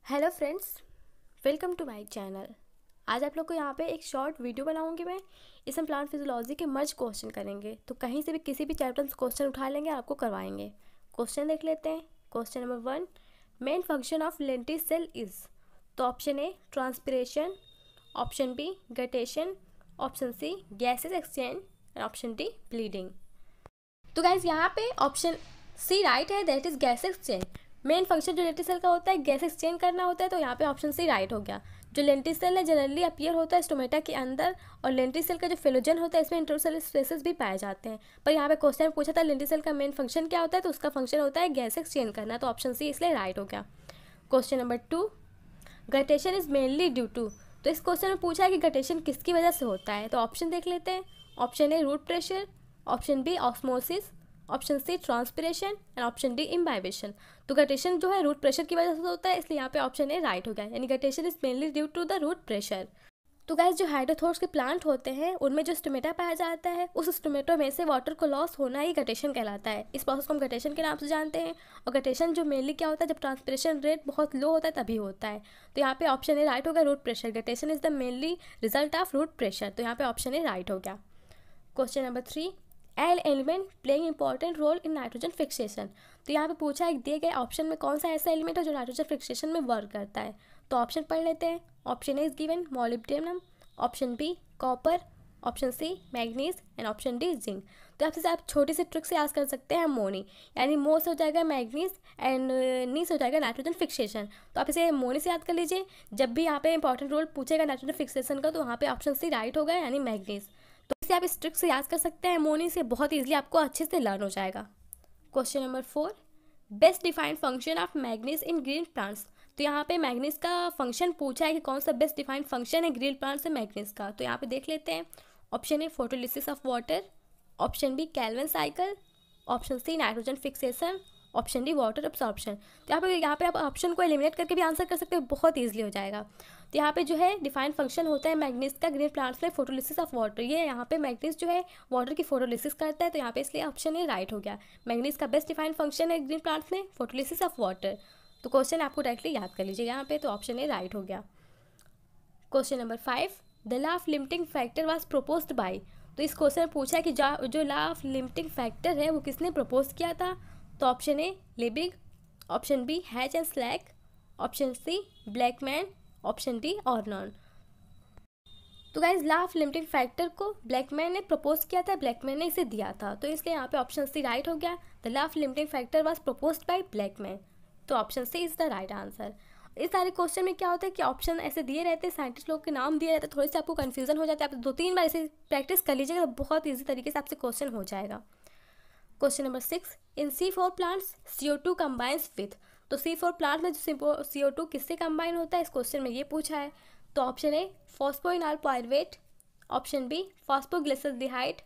Hello friends, welcome to my channel. आज आप लोग को यहाँ पे एक शॉर्ट वीडियो बनाऊंगी मैं। इसमें प्लांट फिजियोलॉजी के मर्ज क्वेश्चन करेंगे, तो कहीं से भी किसी भी चैप्टर से क्वेश्चन उठा लेंगे, आपको करवाएंगे। क्वेश्चन देख लेते हैं। Question number 1, main function of lenticel is. तो option A transpiration, option B guttation, option C gases exchange and option D bleeding. तो गाइज यहाँ पे ऑप्शन सी राइट है, that is gas exchange. Main function जो lenticel का होता है gas exchange करना होता है, तो यहाँ पे ऑप्शन सी राइट हो गया। जो लेंटिल सेल है जनरली अपीयर होता है स्टोमेटा के अंदर, और लेंटिल सेल का जो फिलोजन होता है इसमें इंटरसेलुलर स्पेसेस भी पाए जाते हैं। पर यहाँ पे क्वेश्चन पूछा था लेंटिल सेल का मेन फंक्शन क्या होता है, तो उसका फंक्शन होता है गैस एक्सचेंज करना, तो ऑप्शन सी इसलिए राइट हो गया। Question number 2, guttation is mainly due to. तो इस क्वेश्चन में पूछा है कि गटेशन किसकी वजह से होता है, तो ऑप्शन देख लेते हैं। Option A root pressure, option B osmosis, option C transpiration and option D imbibition. तो गटेशन जो है रूट प्रेशर की वजह से होता है, इसलिए यहाँ पे ऑप्शन ए राइट हो गया, यानी guttation is mainly due to the root pressure. तो गाइस जो हाइड्रोथोर्स के प्लांट होते हैं उनमें जो स्टोमेटा पाया जाता है, उस स्टोमेटो में से वाटर को लॉस होना ही गटेशन कहलाता है। इस प्रोसेस को हम गटेशन के नाम से जानते हैं। और गटेशन जो मेनली क्या होता है, जब ट्रांसपिरेशन रेट बहुत लो होता है तभी होता है। तो यहाँ पे ऑप्शन ए राइट होगा, root pressure. Guttation is the mainly result of root pressure, तो यहाँ पे ऑप्शन ए राइट हो गया। Question number 3, L element playing important role in nitrogen fixation. तो यहाँ पे पूछा है दिए गए ऑप्शन में कौन सा ऐसा एलिमेंट है जो नाइट्रोजन फिक्सेशन में वर्क करता है। तो ऑप्शन पढ़ लेते हैं। Option A is given molybdenum, option B copper, option C manganese and option D zinc. तो आपसे आप छोटी सी ट्रिक से याद कर सकते हैं मोनी, यानी मो से हो जाएगा मैग्नीज एंड नी से हो जाएगा नाइट्रोजन फिक्सेशन। तो आप इसे मोनी से याद कर लीजिए। जब भी यहाँ पे इंपॉर्टेंट रोल पूछेगा नाइट्रोजन फिक्सेशन का, तो वहाँ पे ऑप्शन सी राइट होगा, यानी मैग्नीज। तो इसे आप इस ट्रिक से याद कर सकते हैं, मोनी से बहुत ईजिली आपको अच्छे से लर्न हो जाएगा। Question number 4, best defined function of manganese in green plants. तो यहाँ पे मैग्नीज का फंक्शन पूछा है कि कौन सा बेस्ट डिफाइंड फंक्शन है ग्रीन प्लांट्स में मैग्नीज का। तो यहाँ पे देख लेते हैं। Option A photolysis of water, option B Calvin cycle, option C nitrogen fixation, option D water absorption. तो यहाँ पे आप ऑप्शन को एलिमिनेट करके भी आंसर कर सकते हो, बहुत ईजिली हो जाएगा। तो यहाँ पे जो है डिफाइंड फंक्शन होता है मैग्नीज का ग्रीन प्लांट्स में फोटोलिसिस ऑफ वाटर। ये यहाँ पे मैग्नीज जो है वाटर की फोटोलिसिस करता है, तो यहाँ पे इसलिए ऑप्शन ए राइट हो गया। मैग्नीज का बेस्ट डिफाइंड फंक्शन है ग्रीन प्लांट्स में फोटोलिसिस ऑफ वाटर। तो क्वेश्चन आपको डायरेक्टली याद कर लीजिए यहाँ पे, तो ऑप्शन ए राइट हो गया। Question number 5, the law of limiting factor was proposed bye. तो इस क्वेश्चन में पूछा है कि जो लॉ ऑफ लिमिटिंग फैक्टर है वो किसने प्रपोज किया था। तो option A Liebig, option B Hatch and Slack, option C Blackman, option D Arnon. तो guys law of limiting factor को ब्लैकमैन ने प्रपोज किया था, ब्लैकमैन ने इसे दिया था, तो इसलिए यहाँ पे ऑप्शन सी राइट हो गया। The law of limiting factor was proposed by Blackman, तो option C is the right answer. इस सारे क्वेश्चन में क्या होता है कि ऑप्शन ऐसे दिए रहते हैं, साइंटिस्ट लोग के नाम दिए रहते हैं, थोड़ी सी आपको कन्फ्यूजन हो जाता है। आप 2-3 बार ऐसे प्रैक्टिस कर लीजिएगा तो बहुत ईजी तरीके से आपसे क्वेश्चन हो जाएगा। Question number 6, in C4 plants CO2 combines with. तो C4 प्लांट में जो CO2 किससे कंबाइन होता है, इस क्वेश्चन में ये पूछा है। तो option A phosphoenol pyruvate, option B phosphoglyceraldehyde,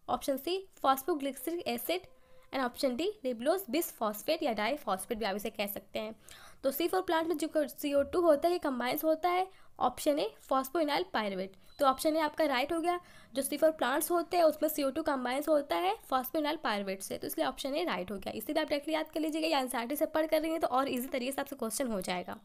option C phosphoglyceric acid and option D ribulose bis phosphate या डाई फॉस्फेट भी आप इसे कह सकते हैं। तो C4 प्लांट में जो CO2 होता है ये कंबाइंस होता है ऑप्शन ए फॉस्फोइनॉल पायरुवेट। तो ऑप्शन ए आपका राइट हो गया। जो C4 प्लांट्स होते हैं उसमें CO2 कंबाइंस होता है फॉस्फोइनॉल पायरुवेट से, तो इसलिए ऑप्शन ए राइट हो गया। इसे भी आप डायरेक्टली याद कर लीजिएगा, या एनसीईआरटी से पढ़ कर रही हैं तो और इजी तरीके से आपसे क्वेश्चन हो जाएगा।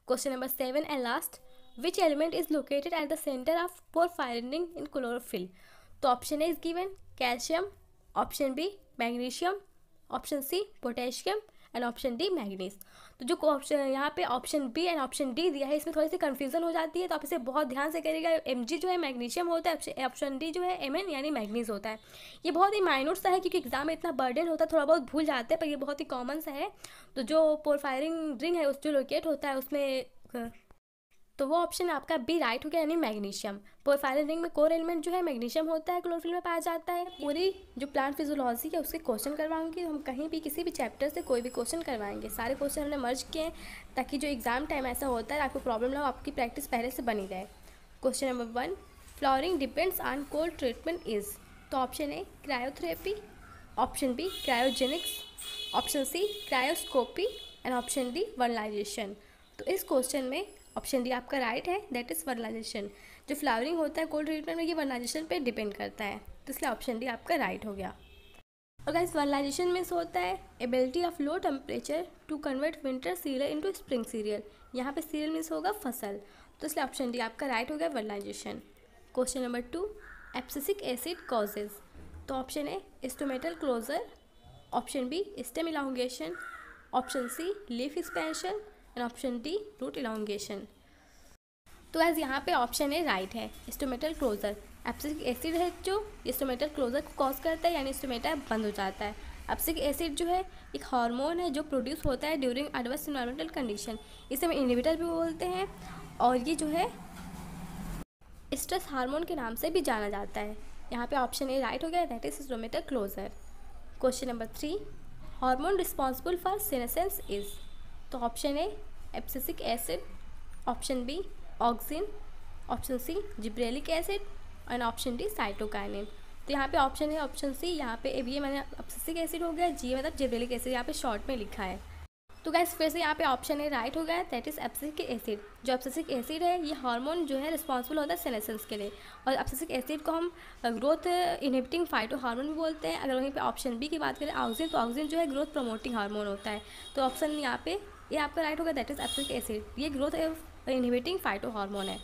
Question number 7 and last, which element is located at the centre of porphyrin in chlorophyll. तो option A is given calcium, option B magnesium, option C potassium and option D manganese. तो जो option यहाँ पे option B and option D दिया है इसमें थोड़ी सी confusion हो जाती है, तो आप इसे बहुत ध्यान से करिएगा। Mg जो है मैग्नीशियम होता है, ऑप्शन डी जो है Mn यानी मैग्नीज होता है। ये बहुत ही माइन्यूट सा है क्योंकि एग्जाम में इतना बर्डन होता है, थोड़ा बहुत भूल जाते हैं, पर ये बहुत ही कॉमन सा है। तो जो पोरफायरिन रिंग है उस जो लोकेट होता है उसमें, तो वो ऑप्शन आपका बी राइट हो गया, यानी मैग्नीशियम। पोरफायरिन रिंग में कोर एलिमेंट जो है मैग्नीशियम होता है, क्लोरोफिल में पाया जाता है। पूरी जो प्लांट फिजियोलॉजी है उसके क्वेश्चन करवाऊंगी, हम कहीं भी किसी भी चैप्टर से कोई भी क्वेश्चन करवाएंगे। सारे क्वेश्चन हमने मर्ज किए हैं ताकि जो एग्जाम टाइम ऐसा होता है आपको प्रॉब्लम ना हो, आपकी प्रैक्टिस पहले से बनी रहे। Question number 1, flowering depends on cold treatment is. तो option A cryotherapy, option B cryogenics, option C cryoscopy and option D vernalization. तो इस क्वेश्चन में ऑप्शन डी आपका राइट है, दैट इज़ वर्नलाइजेशन। जो फ्लावरिंग होता है कोल्ड ट्रीटमेंट में ये वर्नलाइजेशन पे डिपेंड करता है, तो इसलिए ऑप्शन डी आपका राइट हो गया। और गाइस वर्नलाइजेशन मीन्स होता है ability of low temperature to convert winter cereal into spring cereal. यहाँ पे सीरियल मीन्स होगा फसल, तो इसलिए ऑप्शन डी आपका राइट हो गया vernalization. Question number 2, abscisic acid causes. तो option A stomatal closure, option B stem elongation, option C leaf expansion and option D root elongation. तो गाइस यहाँ पे ऑप्शन ए राइट है, स्टोमेटल क्लोजर। एब्सिसिक एसिड है जो stomatal closure को cause करता है, यानी स्टोमेटा बंद हो जाता है। एब्सिसिक एसिड जो है एक हार्मोन है जो प्रोड्यूस होता है ड्यूरिंग एडवर्स एनवायरमेंटल कंडीशन, इसे हम इनहिबिटर भी बोलते हैं, और ये जो है स्ट्रेस हार्मोन के नाम से भी जाना जाता है। यहाँ पे ऑप्शन ए राइट हो गया, that is stomatal closure. Question number 3, hormone responsible for senescence is. तो option A abscisic acid, option B auxin, option C gibberellic acid and option D cytokinin. तो यहाँ पे ऑप्शन है ऑप्शन सी, यहाँ पे ये मैंने एब्सिसिक एसिड हो गया, जी मतलब जिब्रेलिक एसिड यहाँ पे शॉर्ट में लिखा है। तो गाइस फिर से यहाँ पे ऑप्शन है राइट हो गया, दैट इज एब्सिसिक एसिड। जो एब्सिसिक एसिड है ये हार्मोन जो है रिस्पॉन्सिबल होता है सेनेसेंस के लिए, और एब्सिसिक एसिड को हम ग्रोथ इनहिबिटिंग फाइटो हार्मोन भी बोलते हैं। अगर वहीं पे ऑप्शन बी की बात करें ऑक्सिन, तो ऑक्सिन जो है ग्रोथ प्रमोटिंग हार्मोन होता है। तो ऑप्शन यहाँ पे ये आपका राइट होगा, दैट इज एब्सिसिक एसिड, ये ग्रोथ इनहिबिटिंग फाइटो हार्मोन है।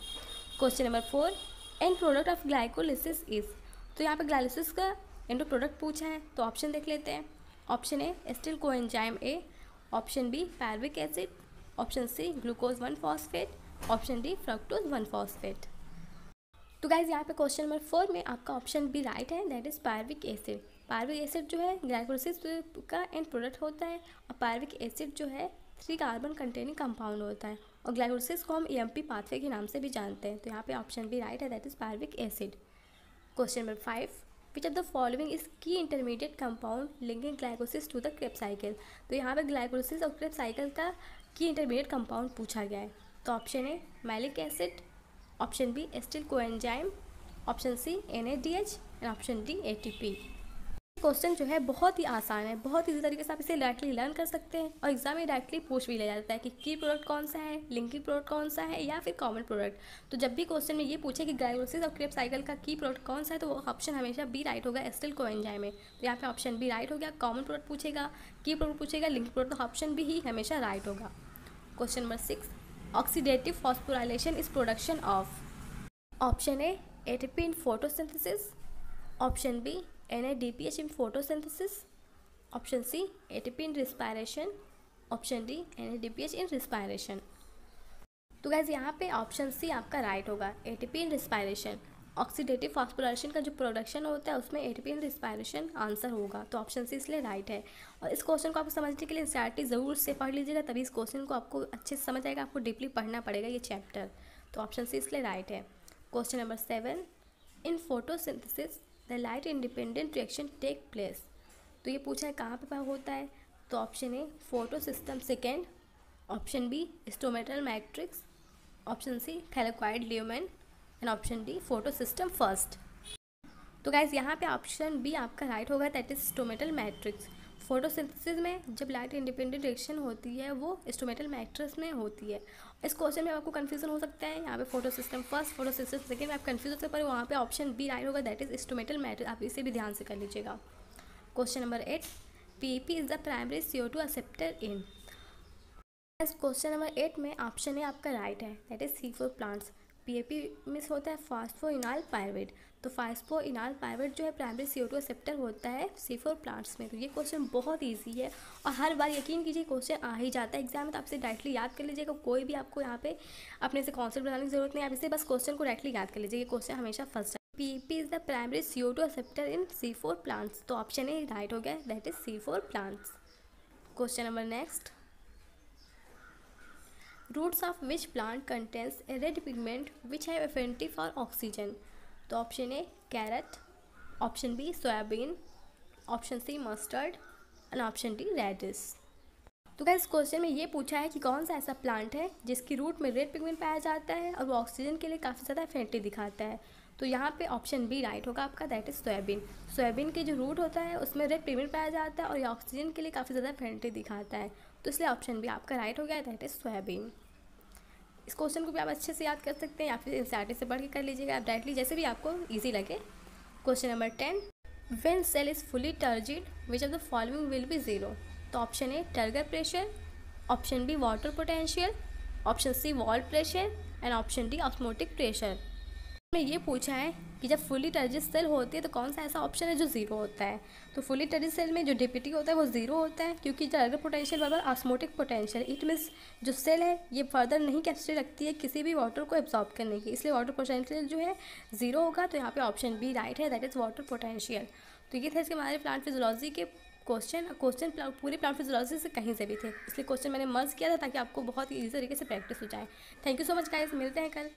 Question number 4, and product of glycolysis is. तो यहाँ पे ग्लाइकोलिसिस का एंड प्रोडक्ट पूछा है, तो ऑप्शन देख लेते हैं। Option A acetyl coenzyme A, option B pyruvic acid, option C glucose 1 phosphate, option D fructose 1 phosphate. तो गाइज यहाँ पे क्वेश्चन नंबर 4 में आपका ऑप्शन बी राइट है, that is pyruvic acid. Pyruvic acid जो है ग्लाइकोलिसिस का एंड प्रोडक्ट होता है, और पायरुविक एसिड जो है 3 कार्बन कंटेनिंग कंपाउंड होता है, और ग्लाइकोलिसिस को हम EMP पाथवे के नाम से भी जानते हैं। तो यहाँ पे ऑप्शन बी राइट है, that is pyruvic acid. Question number 5, which of the following is key intermediate compound linking glycolysis to the Krebs cycle. तो यहाँ पे ग्लाइकोलिसिस और क्रेब्स साइकिल का की इंटरमीडिएट कंपाउंड पूछा गया है। तो option A malic acid, option B acetyl coenzyme, option C NADH and option D ATP। Question जो है बहुत ही आसान है, बहुत इजी तरीके से आप इसे डायरेक्टली लर्न कर सकते हैं, और एग्जाम में डायरेक्टली पूछ भी लिया जाता है कि की प्रोडक्ट कौन सा है, लिंकिंग प्रोडक्ट कौन सा है, या फिर कॉमन प्रोडक्ट। तो जब भी क्वेश्चन में ये पूछे कि ग्लाइकोलिसिस और क्रेब्स साइकिल का की प्रोडक्ट कौन सा है, तो वो ऑप्शन हमेशा बी राइट होगा, एसिटिल कोएंजाइम है। तो यहाँ पे ऑप्शन बी राइट हो गया। कॉमन प्रोडक्ट पूछेगा, की प्रोडक्ट पूछेगा, लिंकिंग प्रोडक्ट, तो ऑप्शन बी ही हमेशा राइट होगा। Question number 6, oxidative phosphorylation is production of. Option A ATP in photosynthesis, option B NADPH in photosynthesis, option C ATP in respiration, option D NADPH in respiration। तो guys यहाँ पे option सी आपका right होगा, ATP in respiration। Oxidative phosphorylation का जो production होता है उसमें ATP in respiration आंसर होगा, तो ऑप्शन सी इसलिए राइट है। और इस क्वेश्चन को आपको समझने के लिए NCERT ज़रूर से पढ़ लीजिएगा, तभी इस क्वेश्चन को आपको अच्छे से समझ आएगा, आपको डीपली पढ़ना पड़ेगा ये चैप्टर। तो ऑप्शन सी इसलिए राइट है। Question number 7, in photosynthesis the light independent reaction take place. तो ये पूछा है कहाँ पे होता है, तो option A photo system second, option B stomatal matrix, option C thylakoid lumen and option D photo system first. तो गाइज यहाँ पे ऑप्शन बी आपका राइट होगा, that is stomatal matrix. Photosynthesis में जब लाइट इंडिपेंडेंट रिएक्शन होती है वो स्टोमेटल मैट्रिक्स में होती है। इस क्वेश्चन में आपको कंफ्यूजन हो सकता है, यहाँ पे photo system first, photo system second में आप कंफ्यूज हो सकते हैं, पर वहाँ पे ऑप्शन बी राइट होगा, दैट इज स्टोमेटल मैट्रिक्स। आप इसे भी ध्यान से कर लीजिएगा। Question number 8, PEP is the primary CO2 acceptor in. Question number 8 में ऑप्शन ए आपका राइट है, that is C4 plants. PEP में होता है फास्फोइनाइल पायरुवेट, तो फास्फोइनाइल पायरुवेट जो है प्राइमरी CO2 एक्सेप्टर होता है C4 प्लांट्स में। तो ये क्वेश्चन बहुत इजी है, और हर बार यकीन कीजिए क्वेश्चन आ ही जाता है एग्जाम में, तो आपसे डायरेक्टली याद कर लीजिएगा। कोई भी आपको यहाँ पे अपने से कॉन्सेप्ट बनाने की जरूरत नहीं, आप इसे बस क्वेश्चन को डायरेक्टली याद कर लीजिए, ये क्वेश्चन हमेशा फर्स्ट है। PEP is the primary CO2 acceptor in C4 plants, तो ऑप्शन ए राइट हो गया, that is C4 plants. Question number next, roots of which plant contains a red pigment which have affinity for oxygen. तो option A carrot, option B soybean, option C mustard and option D radish. तो guys question में ये पूछा है कि कौन सा ऐसा प्लांट है जिसकी रूट में रेड पिगमेंट पाया जाता है और वो ऑक्सीजन के लिए काफ़ी ज़्यादा एफिनिटी दिखाता है। तो यहाँ पे ऑप्शन बी राइट होगा आपका, दैट इज सोयाबीन। सोयाबीन के जो रूट होता है उसमें रेड पिगमेंट पाया जाता है और ये ऑक्सीजन के लिए काफ़ी ज़्यादा एफिनिटी दिखाता है, तो इसलिए ऑप्शन बी आपका राइट हो गया, दैट इज सोयाबीन। इस क्वेश्चन को भी आप अच्छे से याद कर सकते हैं, या फिर NCERT से पढ़ के कर लीजिएगा आप डायरेक्टली, जैसे भी आपको ईजी लगे। Question number 10, when cell is fully turgid which of the following will be zero. तो option A turgor pressure, option B water potential, option C wall pressure and option D osmotic pressure. में ये पूछा है कि जब fully turgid cell होती है तो कौन सा ऐसा ऑप्शन है जो ज़ीरो होता है। तो फुली टर्जिड सेल में जो डीपीटी होता है वो ज़ीरो होता है, क्योंकि टर्गर पोटेंशियल बराबर ऑस्मोटिक पोटेंशियल। इट मीन्स जो सेल है ये फर्दर नहीं कैपेसिटी रखती है किसी भी वाटर को एब्जॉर्ब करने की, इसलिए वाटर पोटेंशियल जो है ज़ीरो होगा। तो यहाँ पे ऑप्शन बी राइट है, दैट इज़ वाटर पोटेंशियल। तो ये थे इसके हमारे प्लांट फिजियोलॉजी के क्वेश्चन पूरी प्लांट फिजियोलॉजी से कहीं से भी थे, इसलिए क्वेश्चन मैंने मर्ज किया था ताकि आपको बहुत ही ईजी तरीके से प्रैक्टिस हो जाए। Thank you so much guys, मिलते हैं कल।